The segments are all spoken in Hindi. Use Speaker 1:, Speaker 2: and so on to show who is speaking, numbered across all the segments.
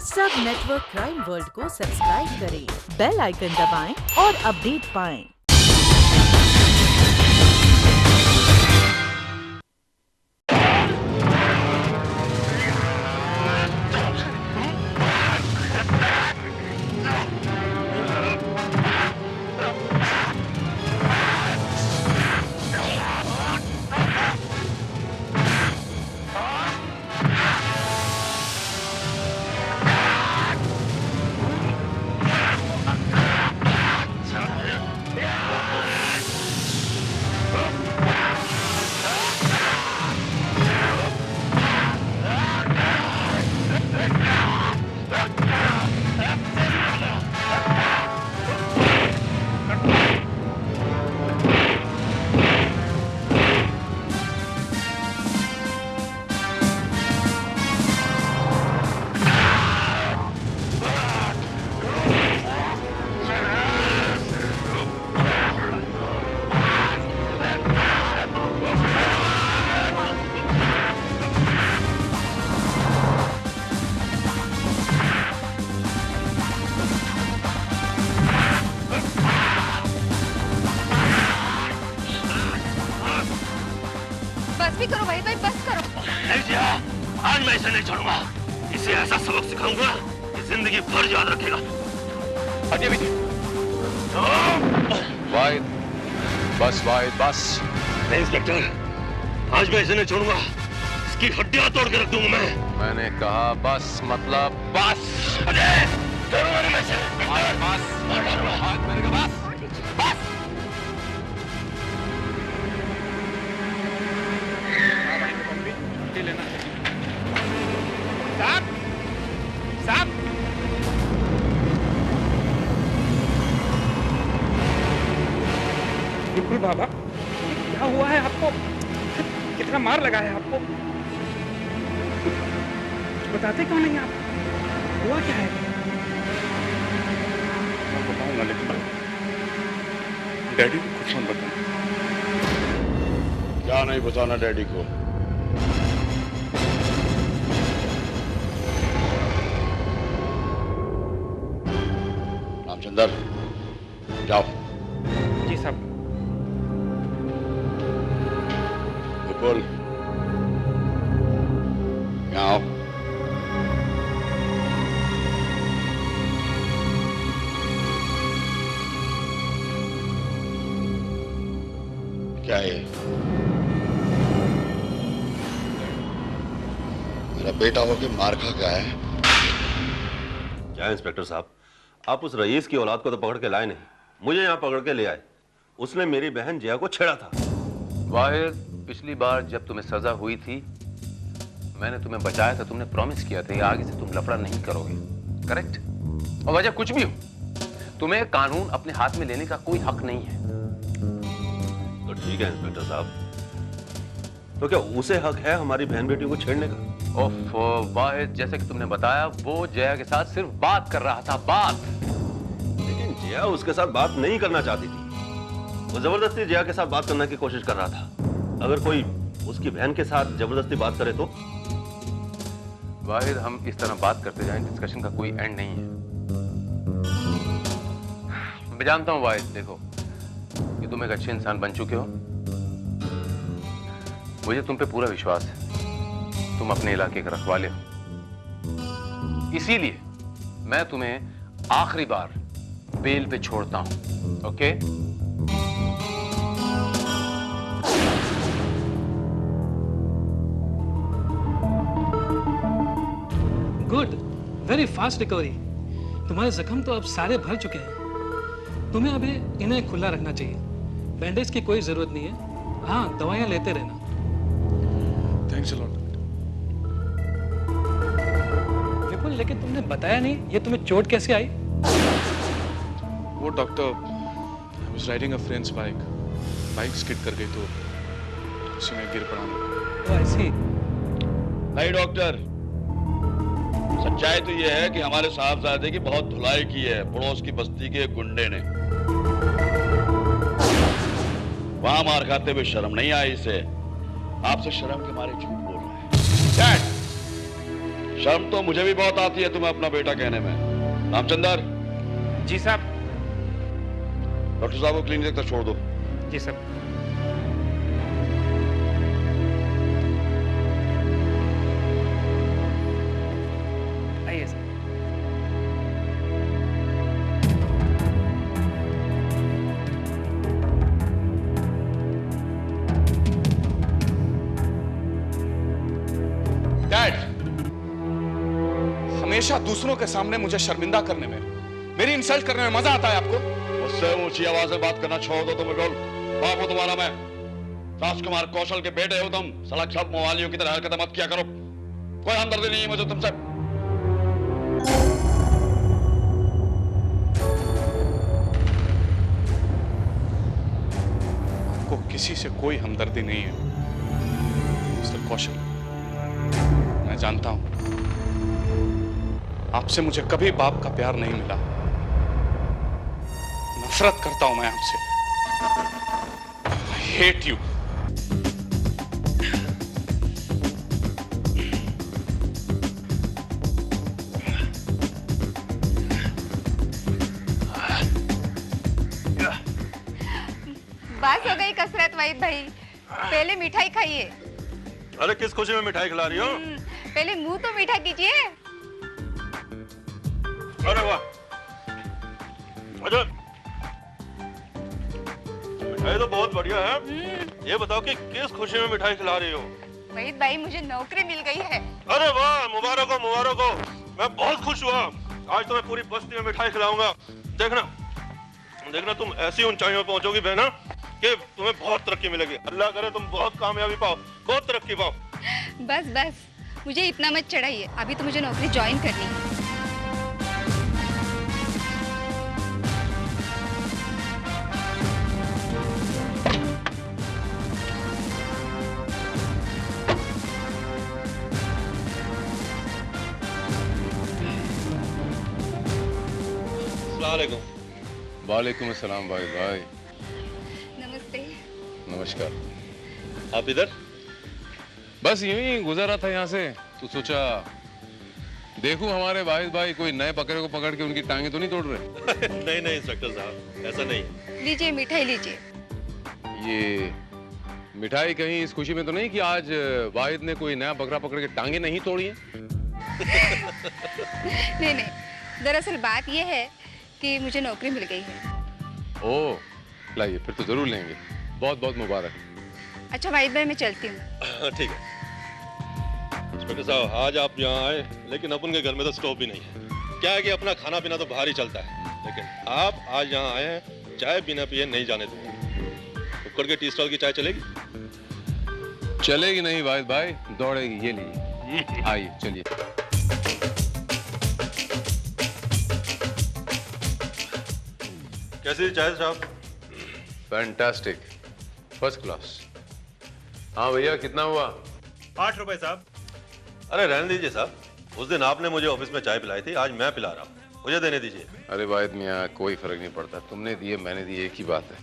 Speaker 1: सब नेटवर्क क्राइम वर्ल्ड को सब्सक्राइब करें, बेल आइकन दबाएं और अपडेट पाएं।
Speaker 2: बस भी करो भाई बस करो।
Speaker 3: नहीं जिया, आज मैं इसे नहीं छोड़ूंगा। इसे ऐसा सबक सिखाऊंगा कि जिंदगी भर याद रखेगा।
Speaker 4: हटिए बेटी। वाहिद, बस वाहिद बस।
Speaker 3: नहीं इंस्पेक्टर, आज मैं इसे नहीं छोड़ूंगा। इसकी हड्डियां तोड़ के रख दूंगा मैं।
Speaker 4: मैंने कहा बस, मतलब बस।
Speaker 3: अरे जरूर मैं से
Speaker 4: बस मैंने कहा बस।
Speaker 5: साहब बिल्कुल बाबा, क्या हुआ है आपको? कितना मार लगा है आपको? बताते क्यों नहीं आप? हुआ क्या है? मैं बताऊंगा, लेकिन डैडी को कुछ मत बताना।
Speaker 3: क्या नहीं बताना डैडी को? रामचंद्र, जाओ।
Speaker 5: जी साहब।
Speaker 3: विपुल, यहाँ आओ। क्या है? मेरा बेटा हो के मार खा गया है।
Speaker 6: क्या इंस्पेक्टर साहब, आप उस रईस की औलाद को तो पकड़ के लाए नहीं, मुझे यहाँ पकड़ के ले आए। उसने मेरी बहन जया को छेड़ा था।
Speaker 4: वाहिद, पिछली बार जब तुम्हें सजा हुई थी, मैंने तुम्हें बचाया था। तुमने प्रॉमिस किया था कि आगे से तुम लफड़ा नहीं करोगे, करेक्ट? और वजह कुछ भी हो, तुम्हें कानून अपने हाथ में लेने का कोई हक नहीं है।
Speaker 6: तो ठीक है इंस्पेक्टर साहब, तो क्या उसे हक है हमारी बहन बेटी को छेड़ने का?
Speaker 4: ओफ वाहिद, जैसे कि तुमने बताया, वो जया के साथ सिर्फ बात कर रहा था, बात।
Speaker 6: लेकिन जया उसके साथ बात नहीं करना चाहती थी। वो जबरदस्ती जया के साथ बात करने की कोशिश कर रहा था। अगर कोई उसकी बहन के साथ जबरदस्ती बात करे तो?
Speaker 4: वाहिद, हम इस तरह बात करते जाएं, डिस्कशन का कोई एंड नहीं है। मैं जानता हूं वाहिद, देखो कि तुम एक अच्छे इंसान बन चुके हो। मुझे तुम पे पूरा विश्वास है। तुम अपने इलाके के रखवाले हो, इसीलिए मैं तुम्हें आखिरी बार बेल पे छोड़ता हूं, okay?
Speaker 7: Good, very fast recovery. तुम्हारे जख्म तो अब सारे भर चुके हैं। तुम्हें अभी इन्हें खुला रखना चाहिए। बैंडेज की कोई जरूरत नहीं है। हाँ, दवाइयां लेते रहना।
Speaker 5: Thanks a lot.
Speaker 7: विपुल, लेकिन तुमने बताया नहीं, ये तुम्हें चोट कैसे आई?
Speaker 5: वो doctor, I was riding a friends bike skid कर गई तो उसी में गिर पड़ा।
Speaker 7: ओह, आई सी।
Speaker 3: नहीं डॉक्टर, सच्चाई तो यह है कि हमारे साहबजादे की बहुत धुलाई की है पड़ोस की बस्ती के गुंडे ने। वहां मार खाते हुए शर्म नहीं आई इसे। आपसे शर्म के मारे झूठ बोल रहा है। शर्म तो मुझे भी बहुत आती है तुम्हें अपना बेटा कहने में। रामचंद्र।
Speaker 8: जी साहब।
Speaker 3: डॉक्टर साहब को क्लिनिक तक छोड़ दो।
Speaker 8: जी सर। आइए सर।
Speaker 5: डैड, हमेशा दूसरों के सामने मुझे शर्मिंदा करने में, मेरी इंसल्ट करने में मजा आता है आपको?
Speaker 3: मुझसे ऊंची आवाज से बात करना छोड़ दो। तुम्हें बोल, बाप हो तुम्हारा मैं, राजकुमार कौशल के बेटे हो तुम। सड़क सब मवालियों की तरह हरकतें मत किया करो। कोई हमदर्दी नहीं है मुझे तुमसे।
Speaker 5: आपको किसी से कोई हमदर्दी नहीं है मिस्टर कौशल। मैं जानता हूं आपसे मुझे कभी बाप का प्यार नहीं मिला। नफरत करता हूं मैं आपसे। I hate you.
Speaker 2: बस हो गई कसरत वहीद भाई, पहले मिठाई खाइए।
Speaker 6: अरे किस खुशी में मिठाई खिला रही हो?
Speaker 2: पहले मुंह तो मीठा कीजिए।
Speaker 6: अरे वाह, अच्छा मिठाई तो बहुत बढ़िया है। ये बताओ कि किस खुशी में मिठाई खिला रही हो?
Speaker 2: वहीद भाई मुझे नौकरी मिल गई है।
Speaker 6: अरे वाह, मुबारक हो मुबारक हो। मैं बहुत खुश हुआ। आज तो मैं पूरी बस्ती में मिठाई खिलाऊंगा। देखना देखना, तुम ऐसी ऊंचाइयों पर पहुंचोगी बहना कि तुम्हें बहुत तरक्की मिलेगी। अल्लाह करे तुम बहुत कामयाबी पाओ, बहुत तरक्की पाओ।
Speaker 2: बस बस, मुझे इतना मत चढ़ाइए, अभी तो मुझे नौकरी ज्वाइन करनी है।
Speaker 4: वालेकुम अस्सलाम भाई। भाई
Speaker 2: नमस्ते।
Speaker 4: नमस्कार।
Speaker 6: आप इधर?
Speaker 4: बस यूं ही गुजर रहा था यहाँ से, तो सोचा देखूं हमारे वाहिद भाई कोई नए बकरे को पकड़ के उनकी टांगे तो नहीं तोड़ रहे।
Speaker 6: नहीं नहीं इंस्पेक्टर साहब, ऐसा नहीं।
Speaker 2: लीजिए मिठाई लीजिए।
Speaker 4: ये मिठाई कहीं इस खुशी में तो नहीं कि आज वाहिद ने कोई नया बकरा पकड़ के टांगे नहीं तोड़ी है?
Speaker 2: नहीं नहीं, दरअसल बात यह है कि मुझे नौकरी मिल गई है।
Speaker 4: ओह, लाइए फिर तो जरूर लेंगे। बहुत बहुत मुबारक।
Speaker 2: अच्छा वाहिद भाई, मैं चलती हूँ।
Speaker 6: ठीक है इंस्पेक्टर साहब, आज आप यहाँ आए, लेकिन अपन के घर में तो स्टोव भी नहीं है। क्या है कि अपना खाना पीना तो बाहर ही चलता है, लेकिन आप आज यहाँ आए हैं, चाय बिना पिए नहीं जाने दूंगा। उक्कड़ के टी स्टॉल की चाय चलेगी?
Speaker 4: चलेगी नहीं वाहिद भाई, दौड़ेगी। ये लीजिए, आइए चलिए।
Speaker 6: कैसी चाय साहब?
Speaker 4: Fantastic, first class. हाँ भैया, कितना हुआ?
Speaker 9: 8 रुपए साहब।
Speaker 6: अरे रहने दीजिए साहब, उस दिन आपने मुझे ऑफिस में चाय पिलाई थी, आज मैं पिला रहा हूँ, मुझे देने दीजिए।
Speaker 4: अरे वाहिद मियाँ, कोई फर्क नहीं पड़ता, तुमने दिए मैंने दिए, एक ही बात है।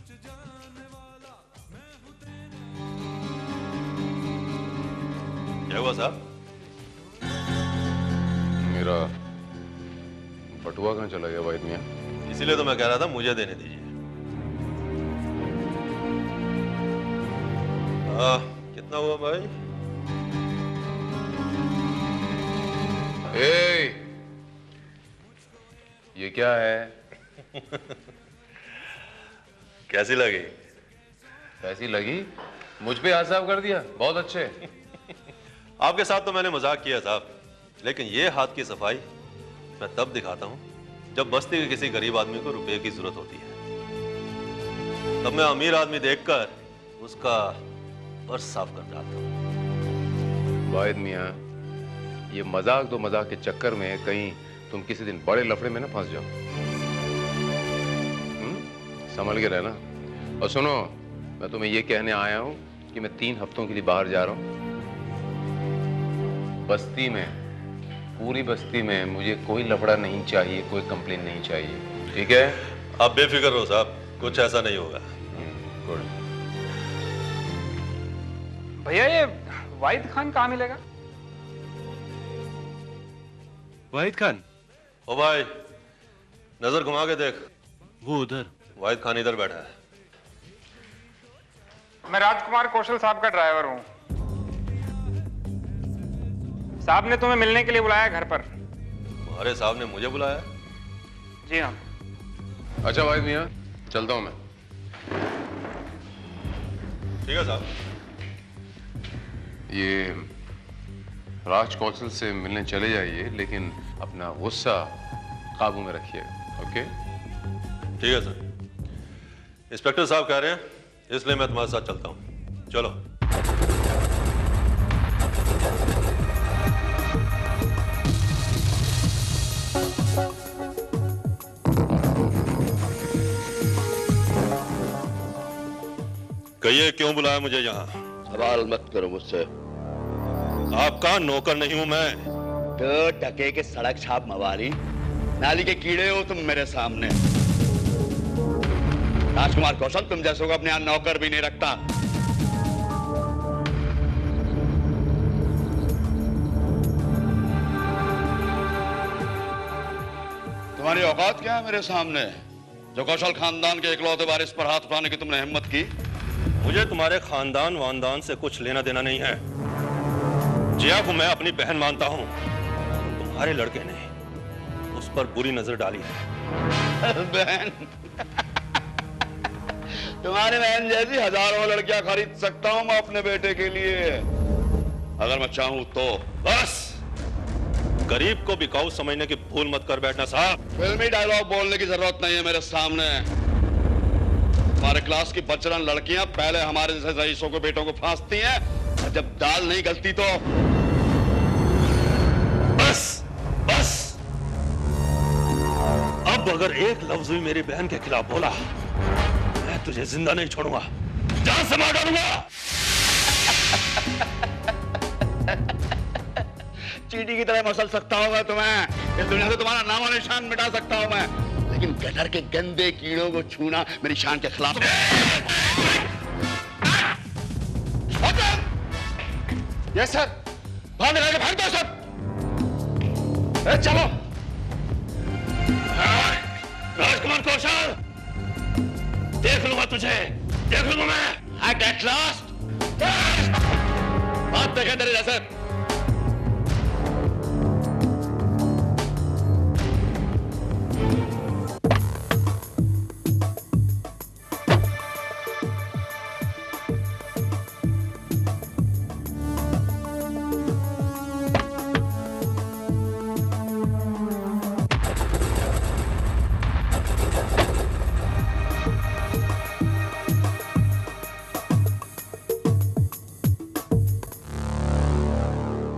Speaker 6: क्या हुआ साहब?
Speaker 4: मेरा बटुआ कहाँ चला गया वाहिद मियाँ?
Speaker 6: इसीलिए तो मैं कह रहा था मुझे देने दीजिए। कितना हुआ भाई?
Speaker 4: ये क्या है?
Speaker 6: कैसी लगी?
Speaker 4: कैसी लगी? मुझ पे हाथ साफ कर दिया, बहुत अच्छे।
Speaker 6: आपके साथ तो मैंने मजाक किया साहब, लेकिन ये हाथ की सफाई मैं तब दिखाता हूं जब बस्ती के किसी गरीब आदमी को रुपए की जरूरत होती है। तब मैं अमीर आदमी देखकर उसका पर्स साफ कर जाता हूं।
Speaker 4: वाहिद मियाँ, ये मजाक दो मजाक के चक्कर में कहीं तुम किसी दिन बड़े लफड़े में ना फंस जाओ। संभल के रहना। और सुनो, मैं तुम्हें ये कहने आया हूं कि मैं 3 हफ्तों के लिए बाहर जा रहा हूं। बस्ती में, पूरी बस्ती में मुझे कोई लफड़ा नहीं चाहिए, कोई कंप्लेन नहीं चाहिए, ठीक है?
Speaker 6: आप बेफिक्र रहो साहब, कुछ ऐसा नहीं होगा।
Speaker 4: गुड।
Speaker 8: भैया, ये वाहिद खान कहाँ मिलेगा?
Speaker 5: वाहिद खान।
Speaker 6: ओ भाई, नजर घुमा के देख।
Speaker 5: वो उधर।
Speaker 6: वाहिद खान इधर बैठा है।
Speaker 8: मैं राजकुमार कौशल साहब का ड्राइवर हूँ। साहब ने तुम्हें मिलने के लिए बुलाया घर पर।
Speaker 6: तुम्हारे साहब ने मुझे बुलाया?
Speaker 8: जी हाँ।
Speaker 4: अच्छा वाहिद मियाँ, चलता हूँ मैं।
Speaker 6: ठीक है साहब।
Speaker 4: ये राज कौशल से मिलने चले जाइए, लेकिन अपना गुस्सा काबू में रखिए। ओके?
Speaker 6: ठीक है सर। इंस्पेक्टर साहब कह रहे हैं, इसलिए मैं तुम्हारे साथ चलता हूं। चलो। कहिए क्यों बुलाया मुझे यहाँ?
Speaker 3: सवाल मत करो मुझसे।
Speaker 6: आपका नौकर नहीं हूं मैं।
Speaker 3: तो टके के सड़क छाप मवाली, नाली के कीड़े हो तुम मेरे सामने। राजकुमार कौशल तुम जैसों को अपने यहाँ नौकर भी नहीं रखता। तुम्हारी औकात क्या है मेरे सामने, जो कौशल खानदान के इकलौते वारिस पर हाथ उठाने की तुमने हिम्मत की?
Speaker 6: मुझे तुम्हारे खानदान वानदान से कुछ लेना देना नहीं है। जिया को मैं अपनी बहन मानता हूं। तुम्हारे लड़के ने उस पर बुरी नजर डाली है।
Speaker 3: बहन? तुम्हारी बहन जैसी हजारों लड़कियां खरीद सकता हूं मैं अपने बेटे के लिए, अगर मैं चाहूं तो।
Speaker 6: बस गरीब को बिकाऊ समझने की भूल मत कर बैठना साहब।
Speaker 3: फिल्मी डायलॉग बोलने की जरूरत नहीं है मेरे सामने। हमारे क्लास की बचरन लड़कियां पहले हमारे जैसे रईसों को बेटों को फांसती हैं, और जब दाल नहीं गलती तो
Speaker 6: बस बस। अब अगर एक लफ्ज भी मेरी बहन के खिलाफ बोला, मैं तुझे जिंदा नहीं छोड़ूंगा, जान से मार डालूंगा।
Speaker 3: चींटी की तरह मसल सकता हूं मैं तुम्हें, इस दुनिया से तुम्हारा नाम और निशान मिटा सकता हूं मैं, लेकिन गटर के गंदे कीड़ों को छूना मेरी शान के खिलाफ है।
Speaker 5: Yes sir.
Speaker 3: बाहर निकाल के भाग दो सब। चलो।
Speaker 6: राजकुमार कौशल, देख लूंगा तुझे, देख लूंगा मैं।
Speaker 3: I get lost। बात देखे तेरे जैसे।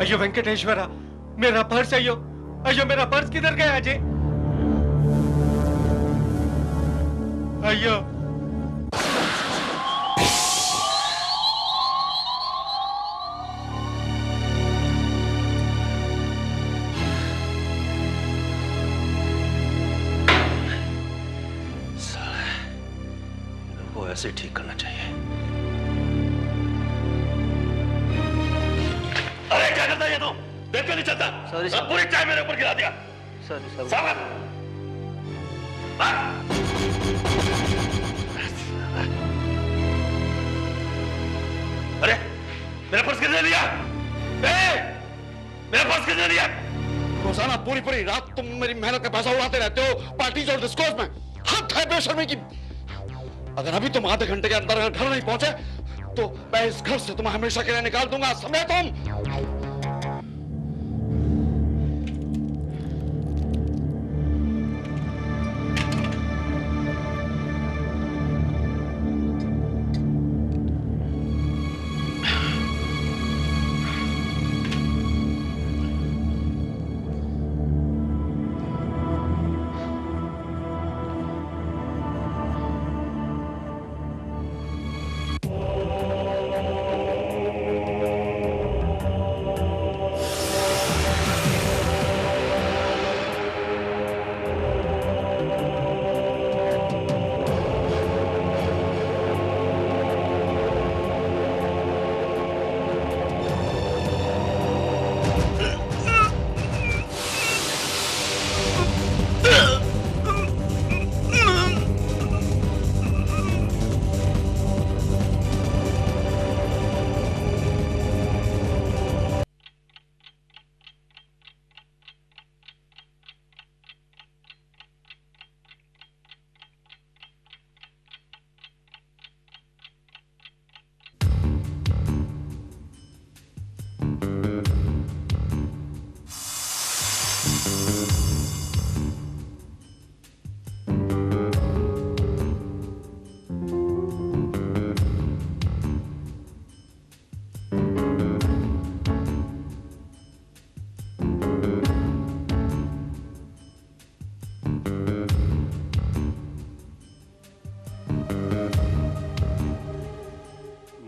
Speaker 9: अयो वेंकटेश्वरा, मेरा पर्स अयो, अयो मेरा पर्स किधर गया अजय? अयो।
Speaker 6: वो ऐसे ठीक करना चाहिए। अरे क्या करता है ये तुम? देख के नहीं चलता?
Speaker 8: Sorry sir.
Speaker 6: पूरी चाय मेरे ऊपर गिरा दिया।
Speaker 8: Sorry sir.
Speaker 6: साहब। अरे मेरा पर्स किसने लिया? मेरा पर्स किसने लिया?
Speaker 3: रोजाना पूरी पूरी रात तुम मेरी मेहनत का पैसा उड़ाते रहते हो पार्टीज और डिस्कोस में। हद है बेशर्मी की। अगर अभी तुम आधे घंटे के अंदर घर नहीं पहुंचे तो मैं इस घर से तुम्हें हमेशा के लिए निकाल दूंगा, समझे तुम?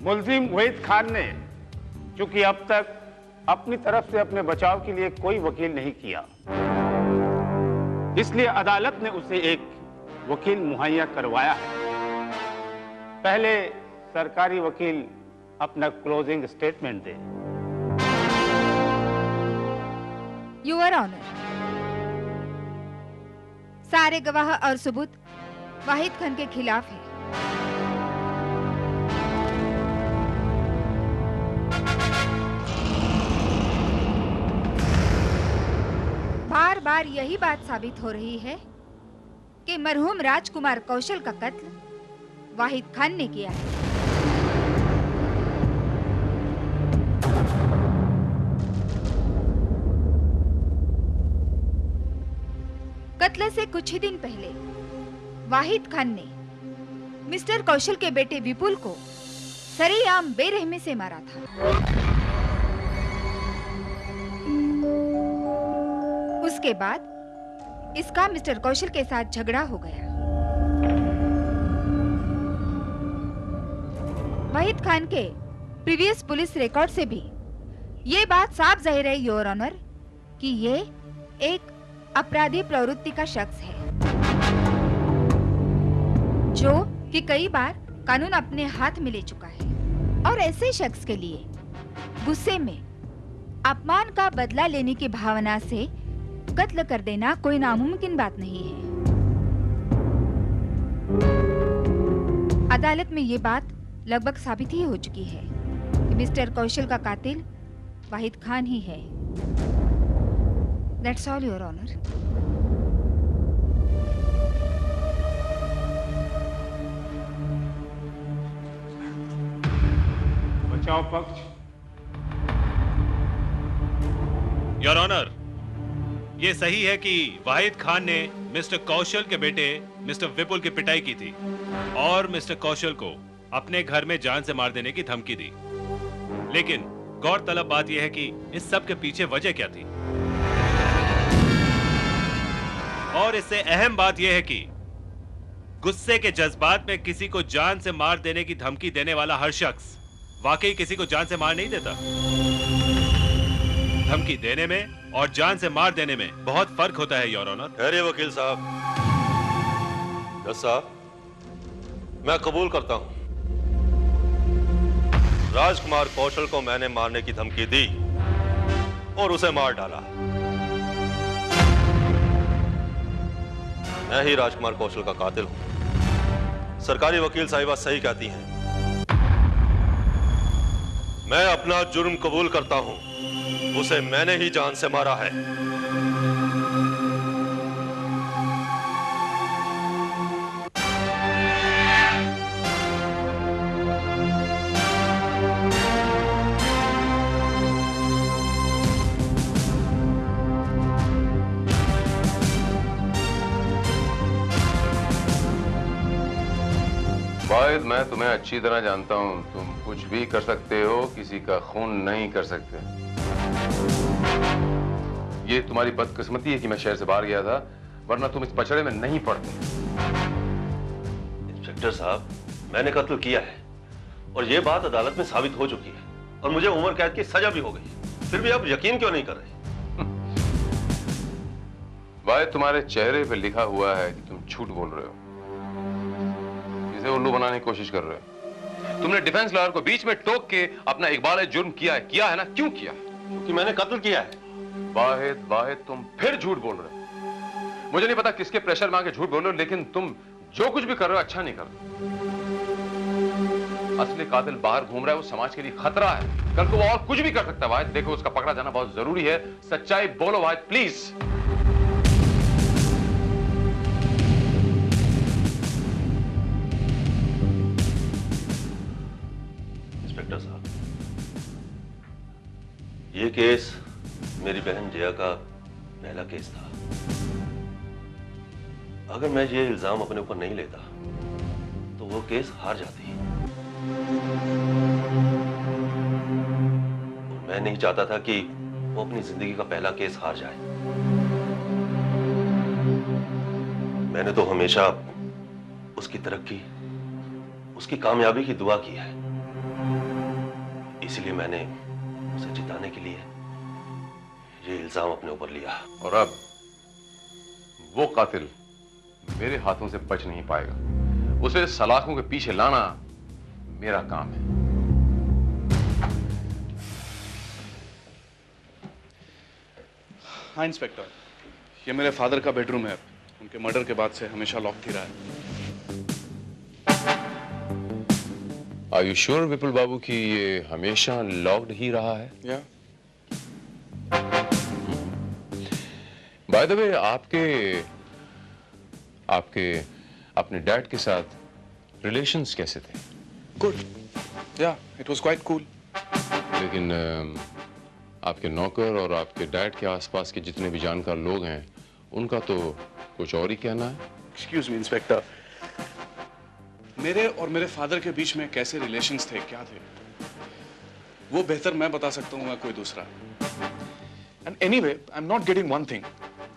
Speaker 10: मुलजिम वहीद खान ने चूंकि अब तक अपनी तरफ से अपने बचाव के लिए कोई वकील नहीं किया, इसलिए अदालत ने उसे एक वकील मुहैया करवाया है। पहले सरकारी वकील अपना क्लोजिंग स्टेटमेंट दे।
Speaker 2: योर ऑनर, सारे गवाह और सबूत वाहिद खान के खिलाफ है। बार बार यही बात साबित हो रही है कि मरहूम राजकुमार कौशल का कत्ल वाहिद खान ने किया है। कत्ल से कुछ ही दिन पहले वाहिद खान ने मिस्टर कौशल के बेटे विपुल को सरेआम बेरहमी से मारा था। उसके बाद इसका मिस्टर कौशल के साथ झगड़ा हो गया। वाहिद खान के प्रीवियस पुलिस रिकॉर्ड से भी ये बात साफ जाहिर है योर ऑनर कि ये एक अपराधी प्रवृत्ति का शख्स है जो कि कई बार कानून अपने हाथ में ले चुका है, और ऐसे शख्स के लिए गुस्से में अपमान का बदला लेने की भावना से कत्ल कर देना कोई नामुमकिन बात नहीं है। अदालत में ये बात लगभग साबित ही हो चुकी है कि मिस्टर कौशल का कातिल वाहिद खान ही है। That's all, Your Honor.
Speaker 10: बचाव पक्ष।
Speaker 11: योर ऑनर, ये सही है कि वाहिद खान ने मिस्टर कौशल के बेटे मिस्टर विपुल की पिटाई की थी और मिस्टर कौशल को अपने घर में जान से मार देने की धमकी दी। लेकिन गौरतलब बात यह है कि इस सब के पीछे वजह क्या थी, और इससे अहम बात यह है कि गुस्से के जज्बात में किसी को जान से मार देने की धमकी देने वाला हर शख्स वाकई किसी को जान से मार नहीं देता। धमकी देने में और जान से मार देने में बहुत फर्क होता है योर ऑनर।
Speaker 6: अरे वकील साहब, जज साहब, मैं कबूल करता हूं, राजकुमार कौशल को मैंने मारने की धमकी दी और उसे मार डाला। मैं ही राजकुमार कौशल का कातिल हूं। सरकारी वकील साहिबा सही कहती हैं। मैं अपना जुर्म कबूल करता हूं, उसे मैंने ही जान से मारा है।
Speaker 4: वाहिद, मैं तुम्हें अच्छी तरह जानता हूं। तुम कुछ भी कर सकते हो, किसी का खून नहीं कर सकते। ये तुम्हारी बदकिस्मती है कि मैं शहर से बाहर गया था, वरना तुम इस पचड़े में नहीं पड़ते।
Speaker 6: इंस्पेक्टर साहब, मैंने कत्ल किया है और यह बात अदालत में साबित हो चुकी है और मुझे उम्र कैद की सजा भी हो गई। फिर भी आप यकीन क्यों नहीं कर रहे?
Speaker 4: वाहिद, तुम्हारे चेहरे पे लिखा हुआ है कि तुम झूठ बोल रहे हो, इसे उल्लू बनाने की कोशिश कर रहे हो। तुमने डिफेंस लॉयर को बीच में टोक के अपना इकबाल जुर्म किया है ना? क्यों किया?
Speaker 6: क्योंकि मैंने कत्ल किया है।
Speaker 4: वाहिद, तुम फिर झूठ बोल रहे हो। मुझे नहीं पता किसके प्रेशर में आके झूठ बोल रहे हो, लेकिन तुम जो कुछ भी कर रहे हो अच्छा नहीं कर रहे। असली कातिल बाहर घूम रहा है, वो समाज के लिए खतरा है। कल को वो और कुछ भी कर सकता है। वाहिद, देखो, उसका पकड़ा जाना बहुत जरूरी है। सच्चाई बोलो वाहिद, प्लीज।
Speaker 6: इंस्पेक्टर साहब, ये केस मेरी बहन जया का पहला केस था। अगर मैं ये इल्जाम अपने ऊपर नहीं लेता तो वो केस हार जाती। मैं नहीं चाहता था कि वो अपनी जिंदगी का पहला केस हार जाए। मैंने तो हमेशा उसकी तरक्की, उसकी कामयाबी की दुआ की है। इसलिए मैंने उसे जिताने के लिए ये इल्जाम अपने ऊपर लिया।
Speaker 4: और अब वो कातिल मेरे हाथों से बच नहीं पाएगा। उसे सलाखों के पीछे लाना मेरा काम है।
Speaker 5: हाँ इंस्पेक्टर, ये मेरे फादर का बेडरूम है। उनके मर्डर के बाद से हमेशा लॉक ही रहा है।
Speaker 4: Are you sure विपुल बाबू कि ये हमेशा लॉक्ड ही रहा है?
Speaker 5: या
Speaker 4: बाय द वे, आपके अपने डैड के साथ रिलेशंस कैसे थे?
Speaker 5: गुड, या इट वाज क्वाइट कूल।
Speaker 4: लेकिन आपके नौकर और आपके डैड के आसपास के जितने भी जानकार लोग हैं, उनका तो कुछ और ही कहना है।
Speaker 5: एक्सक्यूज मी इंस्पेक्टर, मेरे और मेरे फादर के बीच में कैसे रिलेशंस थे, क्या थे, वो बेहतर मैं बता सकता हूँ या कोई दूसरा। And anyway, I am not getting one thing.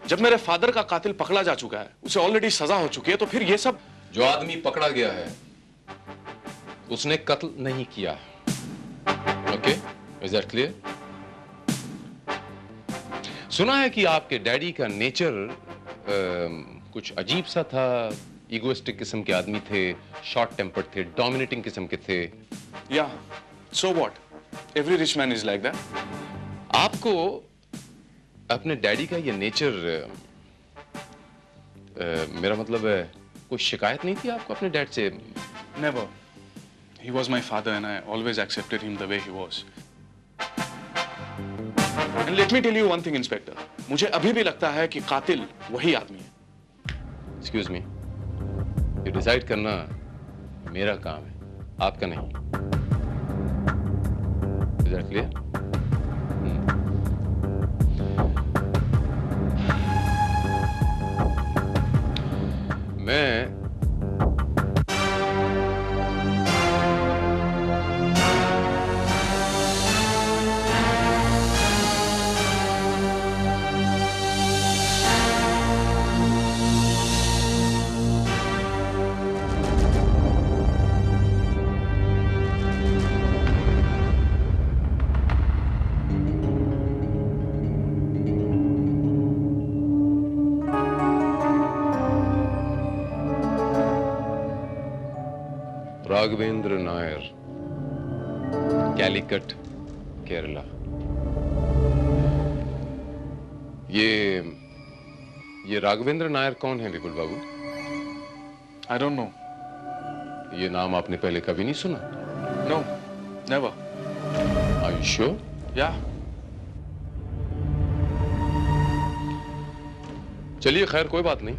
Speaker 5: जब मेरे फादर का कातिल पकड़ा जा चुका है, उसे ऑलरेडी सजा हो चुकी है, तो फिर ये सब।
Speaker 4: जो आदमी पकड़ा गया है उसने कत्ल नहीं किया। Okay, is that clear? सुना है कि आपके डैडी का नेचर कुछ अजीब सा था, इगोइस्टिक किस्म के आदमी थे, शॉर्ट टेम्पर्ड थे, डोमिनेटिंग किस्म के थे।
Speaker 5: या so what, every rich man is like that.
Speaker 4: आपको अपने डैडी का ये नेचर, मेरा मतलब है, कोई शिकायत नहीं थी आपको अपने डैड से?
Speaker 5: Never. He was my father and I always accepted him the way he was. And let me tell you one thing inspector, मुझे अभी भी लगता है कि कातिल वही आदमी है।
Speaker 4: एक्सक्यूज मी, ये डिसाइड करना मेरा काम है, आपका नहीं। Is that clear? मैं राघवेंद्र नायर, कैलिकट, केरला। ये राघवेंद्र नायर कौन है विपुल बाबू?
Speaker 5: I don't know.
Speaker 4: ये नाम आपने पहले कभी नहीं सुना?
Speaker 5: No, never.
Speaker 4: Are you sure?
Speaker 5: Yeah.
Speaker 4: चलिए, खैर कोई बात नहीं,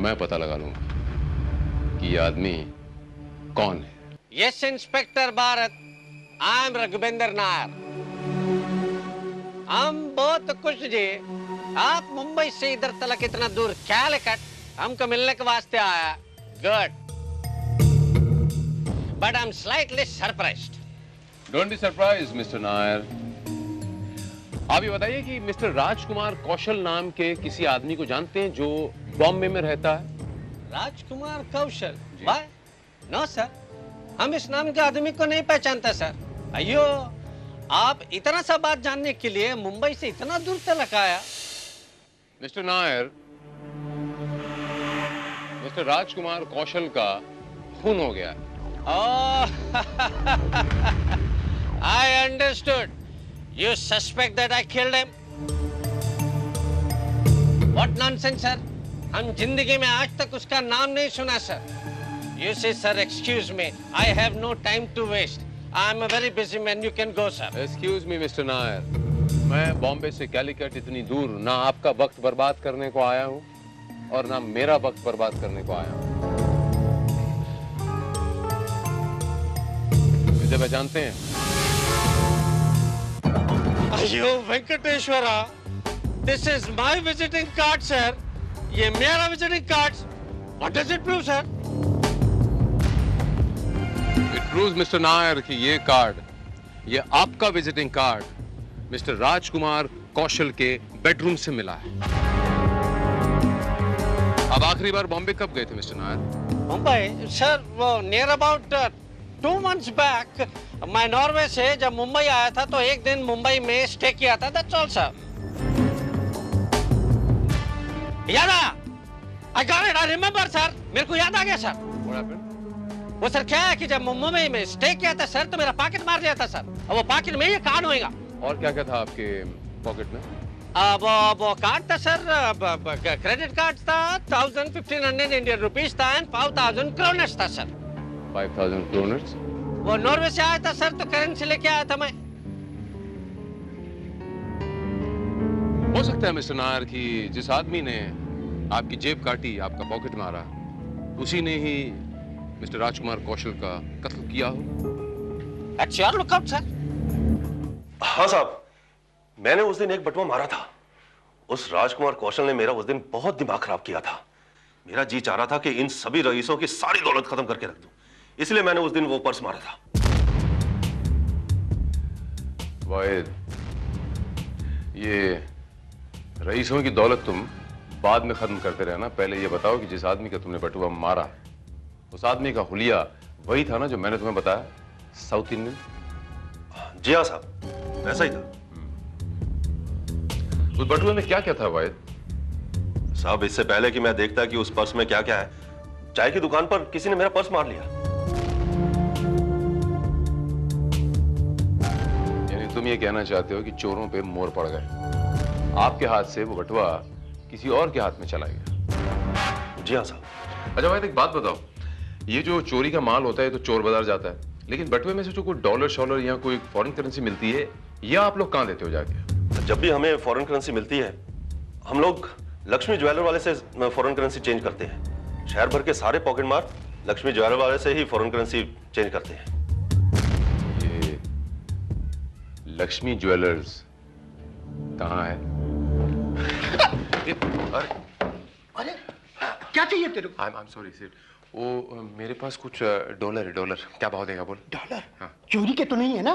Speaker 4: मैं पता लगा लूंगा कि ये आदमी कौन है।
Speaker 12: Yes inspector Bharat, I am Raghuvendra Nair. हम बहुत खुश जी, आप मुंबई से इधर तक इतना दूर कैलकट हमको मिलने के वास्ते आया। Good, but I am slightly surprised.
Speaker 4: Don't be surprised mister Nair. आप ये बताइए कि मिस्टर राजकुमार कौशल नाम के किसी आदमी को जानते हैं जो बॉम्बे में रहता है?
Speaker 12: राजकुमार कौशल? वाह, नो सर, हम इस नाम के आदमी को नहीं पहचानते सर। अयो, आप इतना सा बात जानने के लिए मुंबई से इतना दूर तक आया?
Speaker 4: मिस्टर नायर, मिस्टर राजकुमार कौशल का खून हो गया।
Speaker 12: I understood. You suspect that I killed him? What nonsense, sir? हम जिंदगी में आज तक उसका नाम नहीं सुना sir. You say, sir, excuse me. I have no time to waste. I am a very busy man. You can go, sir.
Speaker 4: Excuse me, Mr. Nair. मैं बॉम्बे से कैलिकट इतनी दूर ना आपका वक्त बर्बाद करने को आया हूँ और ना मेरा वक्त बर्बाद करने को आया हूँ। मुझे पहचानते हैं?
Speaker 12: अयो Venkateswara, this is my visiting card, sir. ये मेरा visiting card. What does it prove, sir?
Speaker 4: It proves, Mr. Nair, कि ये कार्ड, ये आपका विजिटिंग कार्ड मिस्टर राजकुमार कौशल के बेडरूम से मिला है। अब आखिरी बार बॉम्बे कब गए थे मिस्टर नायर?
Speaker 12: मुंबई, सर, वो नियर अबाउट 2 months back मैं नॉर्वे से जब मुंबई आया था तो एक दिन मुंबई में स्टे किया था, दैट्स ऑल सर। याद आया? I got it, I remember sir, मेरे को याद आ गया सर। वो सर क्या है कि जब मुंबई में स्टे किया था सर तो मेरा पॉकेट मार लिया था सर, और वो पॉकेट में ये कान होएगा।
Speaker 4: और क्या क्या था आपके पॉकेट में?
Speaker 12: वो कार्ड था सर, क्रेडिट कार्ड था, 1500 इंडियन रुपीस था एंड 5000 क्रोनर्स था सर।
Speaker 4: 5000 क्रोनर्स?
Speaker 12: वो नॉर्वे से आया था सर तो करेंसी लेके आया था मैं।
Speaker 4: हो सकता है मिस्टर नायर कि जिस आदमी ने आपकी जेब काटी, आपका पॉकेट मारा, उसी ने ही मिस्टर राजकुमार कौशल का कत्ल किया हो।
Speaker 12: That's your lookout, sir.
Speaker 6: हाँ साहब, मैंने उस दिन एक बटुआ मारा था। उस राजकुमार कौशल ने मेरा उस दिन बहुत दिमाग खराब किया था। मेरा जी चाह रहा था कि इन सभी रईसों की सारी दौलत खत्म करके रख दूं। इसलिए मैंने उस दिन वो पर्स मारा था।
Speaker 4: वाहिद, ये रईसों की दौलत तुम बाद में खत्म करते रहना। पहले ये बताओ कि जिस आदमी का तुमने बटुआ मारा, उस आदमी का हुलिया वही था ना जो मैंने तुम्हें बताया, साउथ इंडियन?
Speaker 6: जी हाँ साहब, वैसा ही था।
Speaker 4: उस बटुए में क्या क्या था वाहिद?
Speaker 6: साहब, इससे पहले कि मैं देखता कि उस पर्स में क्या क्या है, चाय की दुकान पर किसी ने मेरा पर्स मार लिया।
Speaker 4: यानी तुम ये कहना चाहते हो कि चोरों पे मोर पड़ गए, आपके हाथ से वो बटुआ किसी और के हाथ में चला गया?
Speaker 6: जी हाँ साहब।
Speaker 4: अच्छा वाहिद, एक बात बताओ, ये जो चोरी का माल होता है तो चोर बाजार जाता है, लेकिन बटुए में से जो कोई डॉलर शॉलर या कोई फॉरेन करेंसी मिलती है, ये आप लोग कहाँ देते हो जाके?
Speaker 6: जब भी हमें फॉरेन करेंसी मिलती है, हम लोग लक्ष्मी ज्वेलर वाले से फॉरेन करेंसी चेंज करते हैं। शहर भर के सारे पॉकेट मार लक्ष्मी ज्वेलर वाले से ही फॉरेन करेंसी चेंज करते हैं।
Speaker 4: ये लक्ष्मी ज्वेलर्स कहाँ है?
Speaker 9: अरे क्या चाहिए तेरे को?
Speaker 4: I'm sorry, sir. वो मेरे पास कुछ डॉलर है। डॉलर क्या भाव देगा बोल?
Speaker 9: डॉलर?
Speaker 4: हाँ।
Speaker 9: चोरी के तो नहीं है ना?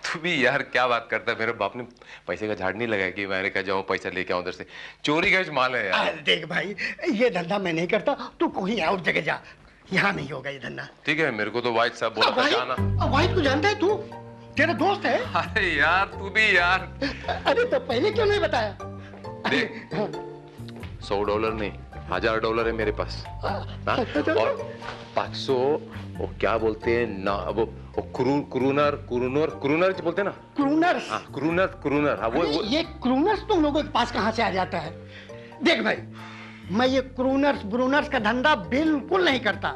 Speaker 4: तू भी यार क्या बात करता है, मेरे बाप ने पैसे का झाड़ नहीं लगाया कि मैं कहा जाऊं पैसा लेके आऊं उधर से। चोरी का माल है यार।
Speaker 9: देख भाई, ये धंधा मैं नहीं करता, तू कोई और जगह जा, यहाँ नहीं होगा ये धंधा।
Speaker 4: ठीक है, मेरे को तो वाहिद साहब बोला था जाना।
Speaker 9: वाहिद को जानता है तू? तेरा दोस्त है?
Speaker 4: अरे यार तू भी यार।
Speaker 9: अरे तो पहले क्यों नहीं बताया?
Speaker 4: देख, $100 नहीं, $1000 है मेरे पास। और 500 वो क्या बोलते हैं ना, वो क्रूनर बोलते हैं ना? क्रूनर? हाँ, क्रूनर। हाँ, वो
Speaker 9: ये क्रूनर्स तुम लोगों के पास कहाँ से आ जाता है? देख भाई, मैं ये क्रूनर्स का धंधा बिल्कुल नहीं करता।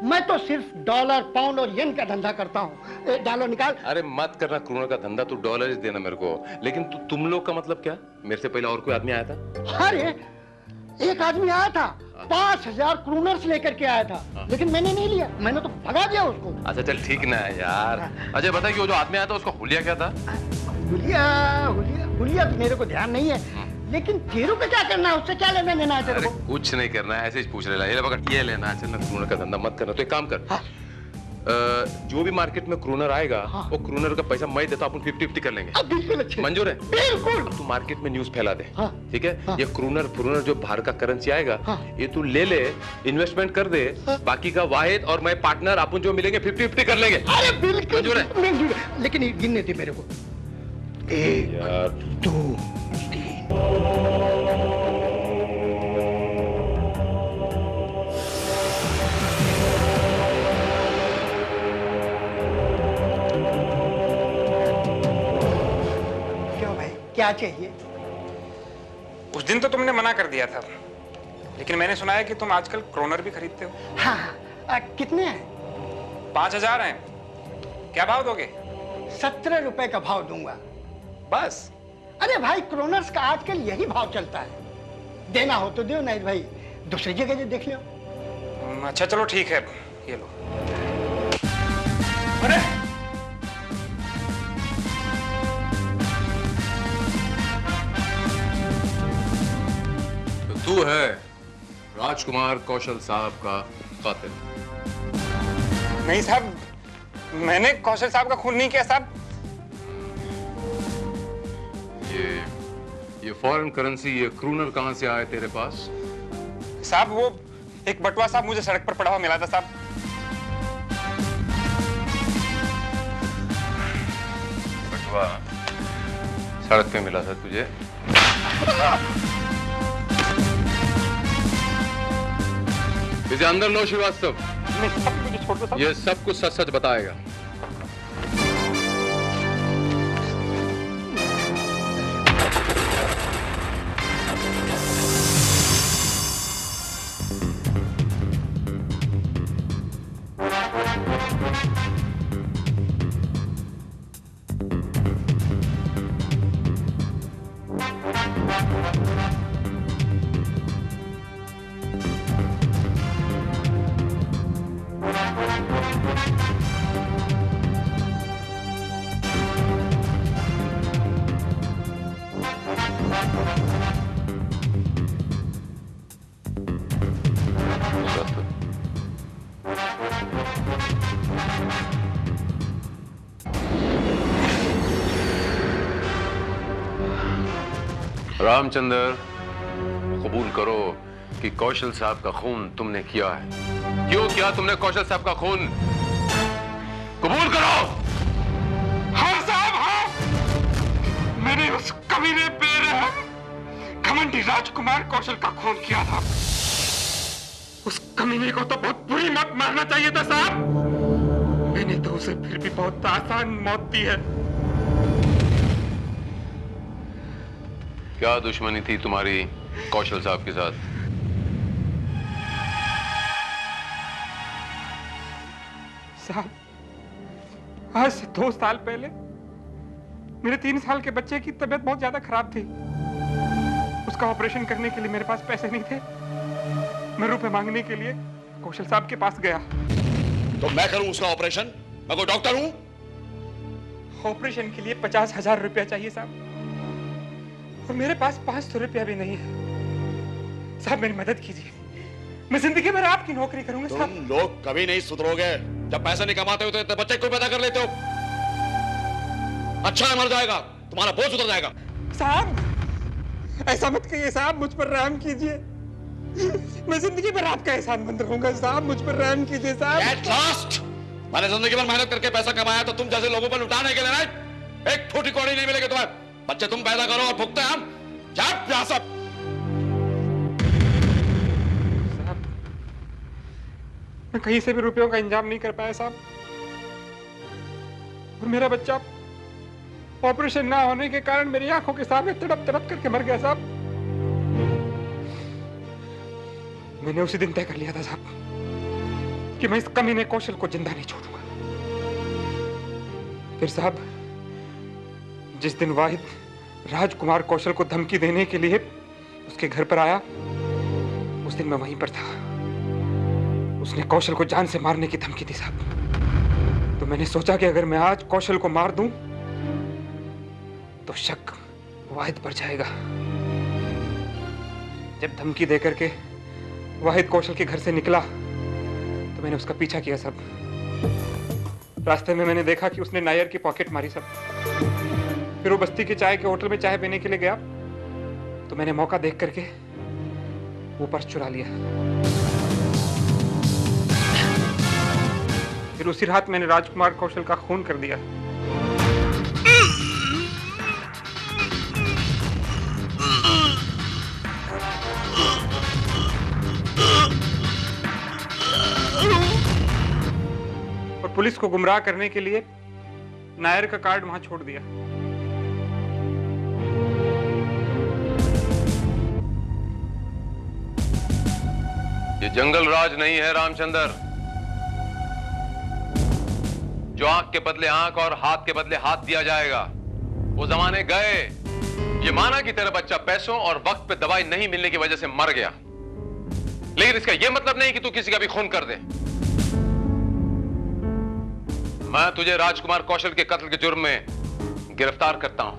Speaker 9: मैं तो सिर्फ डॉलर, पाउंड और येन का धंधा करता हूँ। डालो निकाल।
Speaker 4: अरे मत करना क्रूनर का धंधा, तू डॉलर ही देना मेरे को। लेकिन तुम लोग का मतलब क्या? मेरे से पहले और कोई आदमी आया था?
Speaker 9: अरे एक आदमी आया था, 5000 क्रूनर्स लेकर के आया था, लेकिन मैंने नहीं लिया, मैंने तो भगा दिया उसको।
Speaker 4: अच्छा चल ठीक ना है यार। अच्छा बता कि वो जो आदमी आया था उसका हुलिया क्या था?
Speaker 9: हुलिया तो मेरे को ध्यान नहीं है, लेकिन तेरे को क्या करना है, उससे क्या लेना देना है तेरे को?
Speaker 4: कुछ नहीं करना है, ऐसे ही पूछ रहे। ये पकड़, ये लेना है। चल क्रूनर का धंधा मत करना, तो एक काम कर। हाँ। जो भी मार्केट में क्रूनर आएगा, हाँ। वो क्रूनर का पैसा मैं देता हूँ, अपन 50-50 कर लेंगे।
Speaker 9: बिल्कुल अच्छे।
Speaker 4: मंजूर है?
Speaker 9: बिल्कुल।
Speaker 4: तू मार्केट में न्यूज़ फैला दे। हाँ। ठीक है?
Speaker 9: हाँ।
Speaker 4: ये क्रूनर जो बाहर का करेंसी आएगा, हाँ। ये तू ले ले, इन्वेस्टमेंट कर दे। हाँ। बाकी का वाहिद और मैं पार्टनर अपन जो मिलेंगे 50-50 कर लेंगे।
Speaker 9: अरे बिल्कुल
Speaker 4: मंजूर है?
Speaker 9: मंजूर है, लेकिन ये गिनने थे मेरे को। 1 2 3। क्या चाहिए?
Speaker 8: उस दिन तो तुमने मना कर दिया था, लेकिन मैंने सुना है कि तुम आजकल क्रोनर भी खरीदते हो।
Speaker 9: हाँ, कितने हैं?
Speaker 8: 5000 हैं। क्या भाव दोगे?
Speaker 9: 17 रुपए का भाव दूंगा।
Speaker 8: बस?
Speaker 9: अरे भाई, क्रोनर्स का आजकल यही भाव चलता है। देना हो तो दो, नहीं भाई दूसरी जगह से देख लो।
Speaker 8: अच्छा चलो ठीक है, ये लो। अरे
Speaker 4: तू है राजकुमार कौशल साहब का कातिल?
Speaker 8: नहीं साहब, मैंने कौशल साहब का खून नहीं किया साहब।
Speaker 4: ये फॉरेन करेंसी, ये क्रूनर कहां से आया तेरे पास?
Speaker 8: साहब वो एक बटुआ साहब मुझे सड़क पर पड़ा हुआ मिला था साहब।
Speaker 4: लड़वा सड़क पे मिला था तुझे। इसे अंदर लो श्रीवास्तव, ये सब कुछ सच सच बताएगा। रामचंद्र, कबूल करो कि कौशल साहब का खून तुमने किया है। क्यों किया तुमने कौशल साहब का खून? कबूल करो।
Speaker 8: हाँ साहब, हाँ, मैंने उस कमीने बेरहम घमंडी राजकुमार कौशल का खून किया था। उस कमीने को तो बहुत बुरी मौत मारना चाहिए था साहब। मैंने तो उसे फिर भी बहुत आसान मौत दी है।
Speaker 4: क्या दुश्मनी थी तुम्हारी कौशल साहब के साथ?
Speaker 8: साहब, आज से 2 साल पहले मेरे 3 साल के बच्चे की तबीयत बहुत ज्यादा खराब थी। उसका ऑपरेशन करने के लिए मेरे पास पैसे नहीं थे। मैं रुपए मांगने के लिए कौशल साहब के पास गया।
Speaker 3: तो मैं करूं उसका ऑपरेशन? मैं कोई डॉक्टर हूं?
Speaker 8: ऑपरेशन के लिए 50,000 रुपया चाहिए साहब, और मेरे पास 500 रुपया भी नहीं है। साहब मेरी मदद कीजिए, मैं जिंदगी भर आपकी नौकरी करूंगा साहब।
Speaker 3: तुम लोग कभी नहीं सुधरोगे। जब पैसे नहीं कमाते हो तो इतने बच्चे क्यों पैदा कर लेते हो? अच्छा है, मर जाएगा, तुम्हारा बोझ उतर जाएगा।
Speaker 8: साहब ऐसा मत कहिए साहब, मुझ पर रहम कीजिए। मैं जिंदगी भर आपका एहसानमंद रहूंगा साहब, मुझ पर रहम कीजिए साहब।
Speaker 3: At last! मैंने जिंदगी भर मेहनत करके पैसा कमाया तो तुम जैसे लोगों पर लुटाने के लिए नहीं। एक फूटी कौड़ी नहीं मिलेगी तुम्हें। बच्चे तुम पैदा करो और भुगते हम। साहब
Speaker 8: मैं कहीं से भी रुपयों का इंतजाम नहीं कर पाया साहब, और मेरा बच्चा ऑपरेशन ना होने के कारण मेरी आंखों के सामने तड़प तड़प करके मर गया साहब। मैंने उसी दिन तय कर लिया था साहब कि मैं इस कमीने कौशल को जिंदा नहीं छोड़ूंगा। फिर साहब जिस दिन वाहिद राजकुमार कौशल को धमकी देने के लिए उसके घर पर आया, उस दिन मैं वहीं पर था। उसने कौशल को जान से मारने की धमकी दी साहब। तो मैंने सोचा कि अगर मैं आज कौशल को मार दूं तो शक वाहिद पर जाएगा। जब धमकी देकर के वाहिद कौशल के घर से निकला तो मैंने उसका पीछा किया सब। रास्ते में मैंने देखा कि उसने नायर की पॉकेट मारी सब। फिर वो बस्ती के चाय के होटल में चाय पीने के लिए गया तो मैंने मौका देख करके वो पर्स चुरा लिया। फिर उसी रात मैंने राजकुमार कौशल का खून कर दिया। और पुलिस को गुमराह करने के लिए नायर का कार्ड वहां छोड़ दिया।
Speaker 4: ये जंगल राज नहीं है रामचंद्र, जो आंख के बदले आंख और हाथ के बदले हाथ दिया जाएगा। वो जमाने गए। ये माना कि तेरा बच्चा पैसों और वक्त पे दवाई नहीं मिलने की वजह से मर गया, लेकिन इसका यह मतलब नहीं कि तू किसी का भी खून कर दे। मैं तुझे राजकुमार कौशल के कत्ल के जुर्म में गिरफ्तार करता हूं।